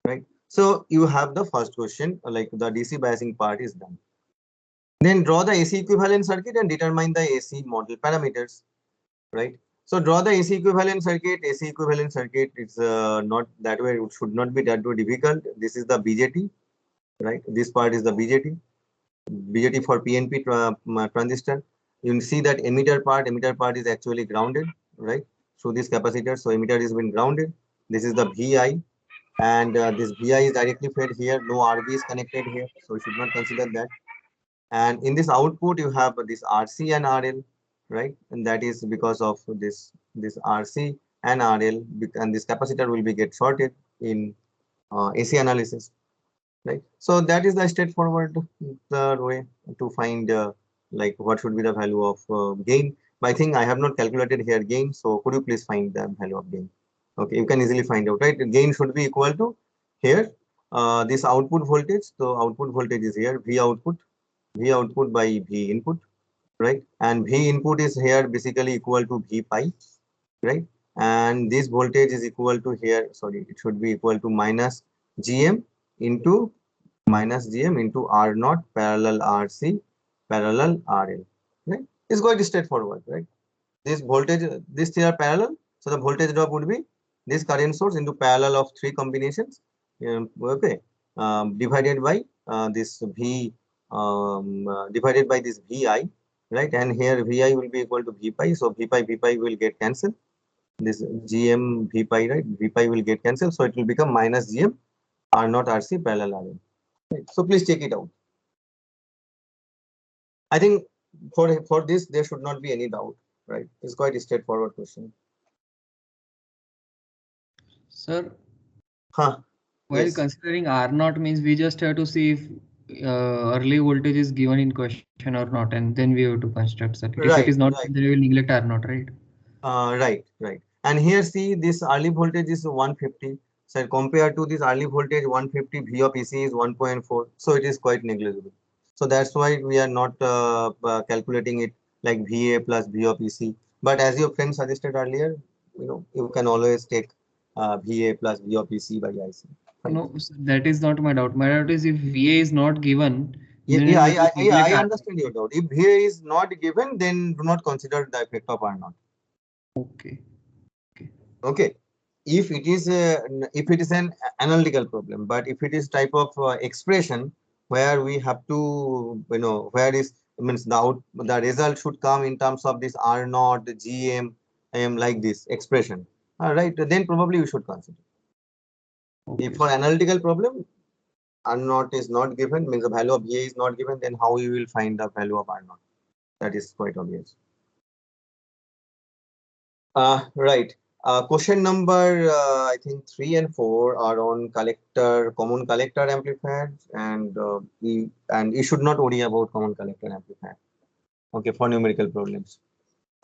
right? So you have the first question, like the DC biasing part is done. Then draw the AC equivalent circuit and determine the AC model parameters, right? So draw the AC equivalent circuit. AC equivalent circuit is not that way. It should not be that way difficult. This is the BJT, right? This part is the BJT. BJT for PNP transistor. You will see that emitter part is actually grounded, right? So this capacitor, so emitter is been grounded. This is the VI, and this VI is directly fed here. No RB is connected here, so you should not consider that. And in this output, you have this RC and RL, right? And that is because of this RC and RL, and this capacitor will be get shorted in AC analysis, right? So that is the straightforward way to find like what should be the value of gain. But I think I have not calculated here gain. So could you please find the value of gain? Okay, you can easily find out, right? Gain should be equal to here this output voltage. So output voltage is here V output by V input, right? And V input is here basically equal to V pi, right? And this voltage is equal to here, sorry, it should be equal to minus GM into R naught parallel RC parallel RL, right? It's quite straightforward, right? this voltage, this three are parallel. So the voltage drop would be this current source into parallel of three combinations. Okay, divided by this V, divided by this VI, right? And here VI will be equal to V pi. So V pi will get cancelled. This GM V pi, right? V pi will get cancelled. So it will become minus GM R naught RC parallel RN. Right? So please check it out. I think for this there should not be any doubt, right? It's quite a straightforward question. Sir, Huh? while Yes. considering R naught means we just have to see if early voltage is given in question or not, and then we have to construct circuit. If it is not, Right. then we will neglect R naught, right? Right. And here see this early voltage is 150. So compared to this early voltage 150, V of EC is 1.4. So it is quite negligible. So that's why we are not calculating it like VA plus V of EC. But as your friend suggested earlier, you can always take VA plus V of EC by IC. Fine. No, that is not my doubt. My doubt is if VA is not given, Yeah, then yeah, we will neglect I R naught. understand your doubt. If VA is not given, then do not consider the effect of R naught. Okay. Okay, if it is an analytical problem, but if it is type of expression where we have to where is means the result should come in terms of this R naught GM like this expression, right, then probably we should consider. If for analytical problem R naught is not given, means the value of VA is not given, then how you will find the value of R naught? That is quite obvious. Right. Question number, I think 3 and 4 are on common collector amplifiers, and you should not worry about common collector amplifier. Okay, for numerical problems.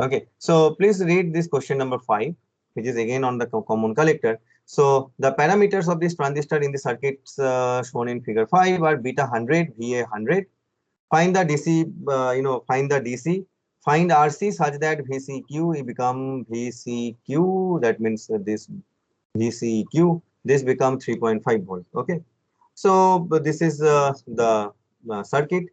Okay, so please read this question number 5, which is again on the common collector. So the parameters of this transistor in the circuits shown in figure 5 are beta 100, VA 100. Find the DC, find the DC. Find RC such that VCQ will become VCQ. That means this VCQ, this become 3.5 volt. Okay. So this is the circuit,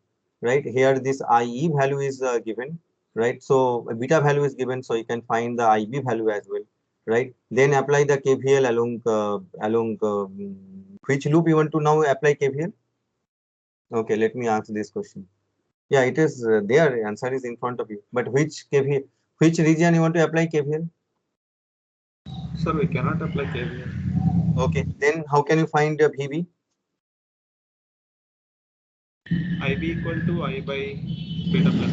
right? Here this IE value is given, right? So a beta value is given, so you can find the IB value as well, right? Then apply the KVL along which loop you want to now apply KVL? Okay, let me ask this question. Yeah, it is there. Answer is in front of you. But which KVL, which region you want to apply KVL? Sir, we cannot apply KVL. Okay, then how can you find VB? IB equal to I by beta plus.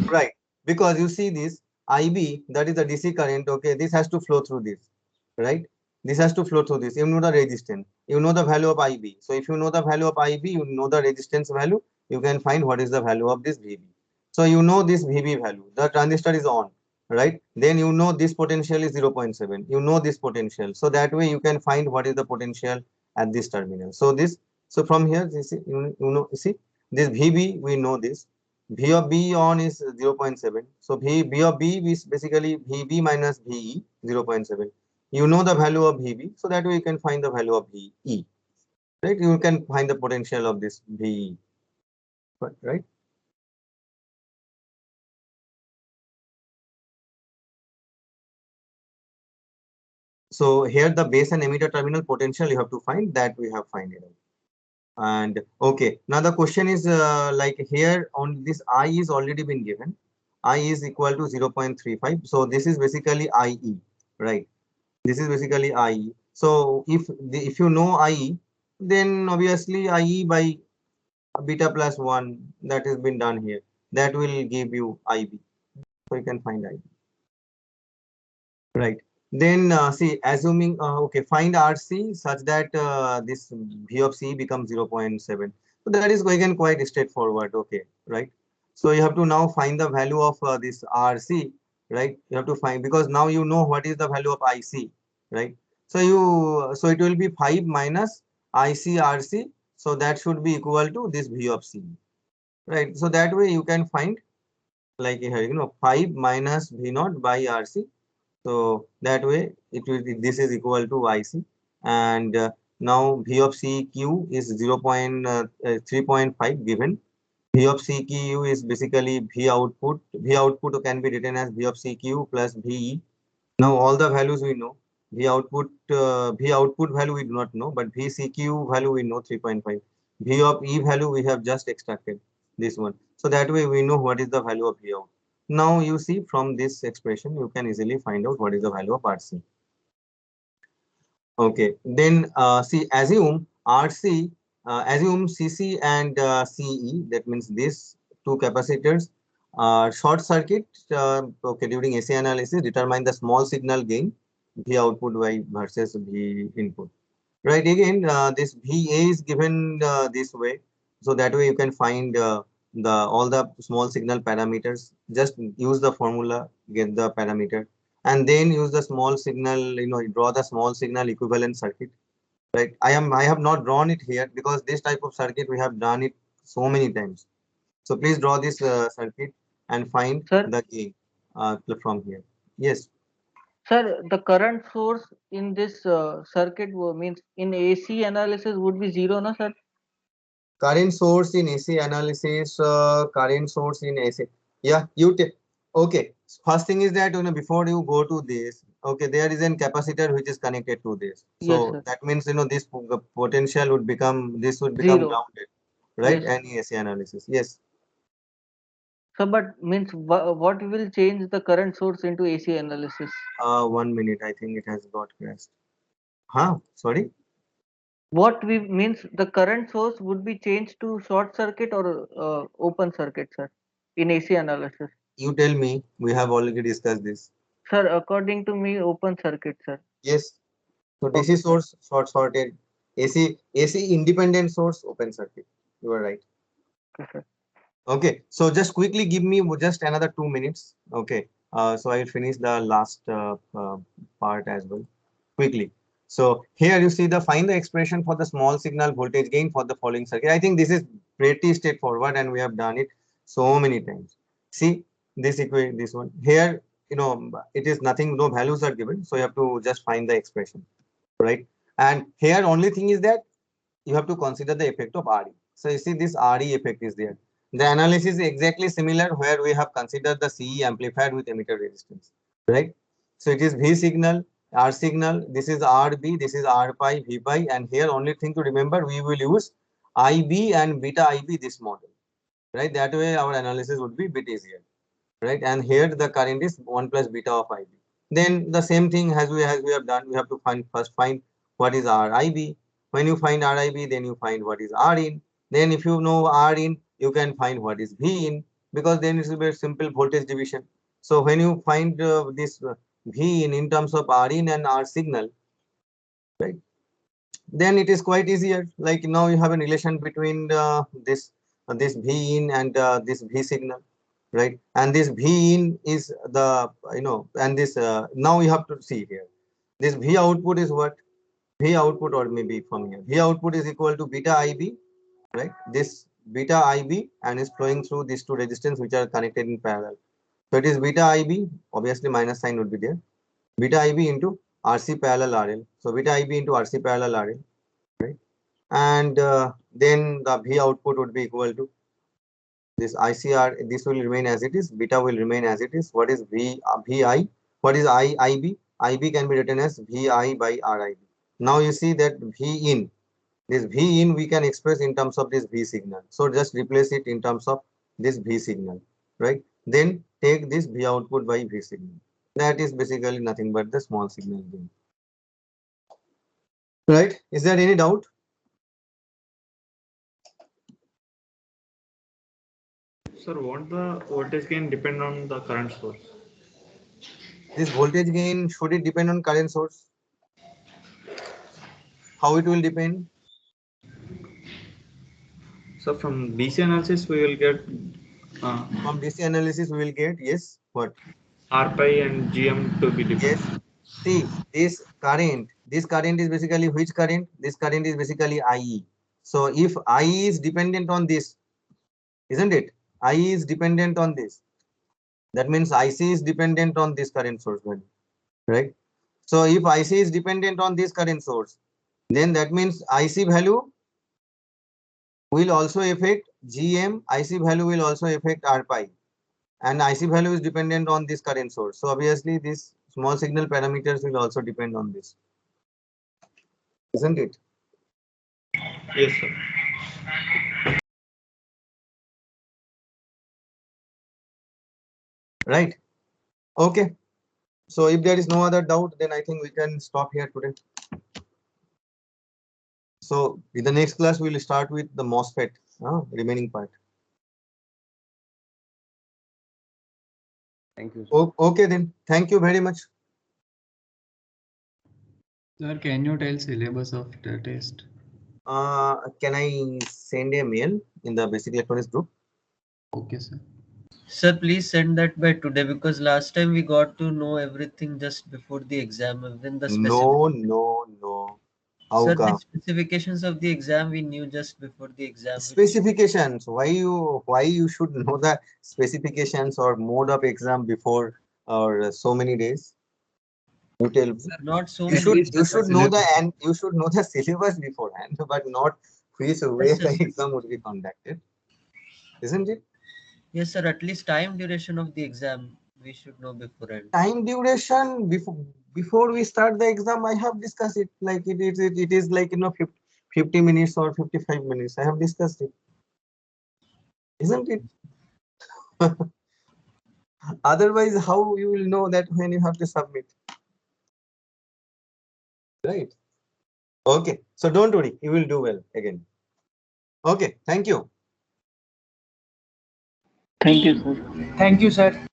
Right, because you see this IB, that is the DC current. Okay, this has to flow through this, right? This has to flow through this. You know the resistance. You know the value of IB. So if you know the value of IB, you know the resistance value. You can find what is the value of this VB. So you know this VB value. The transistor is on, right? Then you know this potential is 0.7. You know this potential. So that way you can find what is the potential at this terminal. So from here, you see this VB, we know this. V of B on is 0.7. So B of B is basically VB minus VE 0.7. You know the value of VB, so that way you can find the value of VE. Right? You can find the potential of this VE. Right? So here the base and emitter terminal potential you have to find, that we have find it out. And okay, now the question is like here on this I is already been given. I is equal to 0.35. So this is basically IE, right? This is basically IE. So if you know IE, then obviously IE by beta plus 1 that has been done here, that will give you IB. So you can find IB. Right. Then see, assuming okay, find RC such that this V of C becomes 0.7. So that is again quite straightforward. Okay, right. So you have to now find the value of this RC, right? You have to find, because now you know what is the value of IC, right? So it will be 5 minus IC RC. So that should be equal to this V of C, right? So that way you can find, like here, 5 minus V naught by RC. So that way it will be, this is equal to IC, and now V of CQ is 3.5 given. V of CQ is basically V output. V output can be written as V of CQ plus VE. Now all the values we know. V output value we do not know, but VCQ value we know 3.5. V of E value we have just extracted this one. So that way we know what is the value of V out. Now you see from this expression you can easily find out what is the value of RC. Okay, then see, assume RC, assume CC and CE, that means these two capacitors short circuit. Okay, during AC analysis, determine the small signal gain V output y versus V input. Right, again, this VA is given this way, so that way you can find the all the small signal parameters. Just use the formula, get the parameter, and then use the small signal, draw the small signal equivalent circuit. Right, I have not drawn it here because this type of circuit we have done it so many times. So please draw this circuit and find Sir, the gain from here. Yes. sir, the current source in this circuit means in AC analysis would be zero, no, sir? Current source in AC analysis, current source in AC. Yeah, okay. First thing is that, before you go to this, okay, there is a capacitor which is connected to this. Yes, So sir. that means, this potential would become, this would become Zero. grounded, right? Yes. Any AC analysis. Yes. So, but means what will change the current source into AC analysis? 1 minute. I think it has got crashed. Huh? Sorry. What we means the current source would be changed to short circuit or open circuit, sir, in AC analysis. You tell me. We have already discussed this. Sir, according to me, open circuit, sir. Yes. So Okay, DC source short-circuited, AC independent source open circuit. You are right. okay, sir. Okay, so just quickly give me just another 2 minutes. Okay, so I will finish the last part as well quickly. So here you see find the expression for the small signal voltage gain for the following circuit. I think this is pretty straightforward and we have done it so many times. See this equation, this one here, it is nothing, no values are given. So you have to just find the expression, right? And here only thing is that you have to consider the effect of RE. So you see this RE effect is there. The analysis is exactly similar where we have considered the CE amplified with emitter resistance, right? So it is V signal, R signal, this is RB, this is R pi, V pi, and here only thing to remember, we will use IB and beta IB this model, right? That way our analysis would be bit easier, right? And here the current is 1 plus beta of IB. Then the same thing as we have done, we have to first find what is RIB. When you find RIB, then you find what is R in. Then if you know R in, you can find what is V in, because then it's a very simple voltage division. So when you find this V in terms of R in and R signal, right, then it is quite easier. Like now you have a relation between this V in and this V signal, right? And this V in is the, and this now you have to see here. This V output is what? V output, or maybe from here. V output is equal to beta IB, right? This beta IB and is flowing through these two resistors which are connected in parallel. So it is beta IB, obviously minus sign would be there. Beta IB into RC parallel RL. So beta IB into RC parallel RL, right? And then the V output would be equal to this ICR. This will remain as it is. Beta will remain as it is. What is VI? What is IB? IB can be written as VI by RIB. Now you see that V in. This V in we can express in terms of this V signal. So just replace it in terms of this V signal, right? Then take this V output by V signal. That is basically nothing but the small signal gain. Right? Is there any doubt? Sir, won't the voltage gain depend on the current source? This voltage gain, should it depend on current source? How it will depend? So from DC analysis, we will get From DC analysis, we will get, yes, what? R pi and GM to be different. Yes. See, this current is basically which current? This current is basically IE. So if IE is dependent on this, isn't it? IE is dependent on this. That means IC is dependent on this current source value, right? So if IC is dependent on this current source, then that means IC value will also affect GM, IC value will also affect R pi, and IC value is dependent on this current source. So obviously these small signal parameters will also depend on this, isn't it? Yes, sir. Right. Okay. So if there is no other doubt, then I think we can stop here today. So in the next class, we will start with the MOSFET, remaining part. Thank you, sir. Okay then. Thank you very much. Sir, can you tell syllabus of the test? Can I send a mail in the basic electronics group? Okay, sir. Sir, please send that by today, because last time we got to know everything just before the exam. Even the No. How Sir, come? the specifications of the exam we knew just before the exam. Specifications. Why you should know the specifications or mode of exam before or so many days? You tell me. Sir, not so You many. should know the syllabus beforehand, but not which way Yes, the sir. exam would be conducted, isn't it? Yes, sir. At least time duration of the exam we should know beforehand. Time duration before we start the exam, I have discussed it. Like it is like 50 minutes or 55 minutes. I have discussed it, isn't it? Otherwise, how you will know that when you have to submit? Right. Okay. So don't worry, you will do well again. Okay. Thank you. Thank you, sir. Thank you, sir.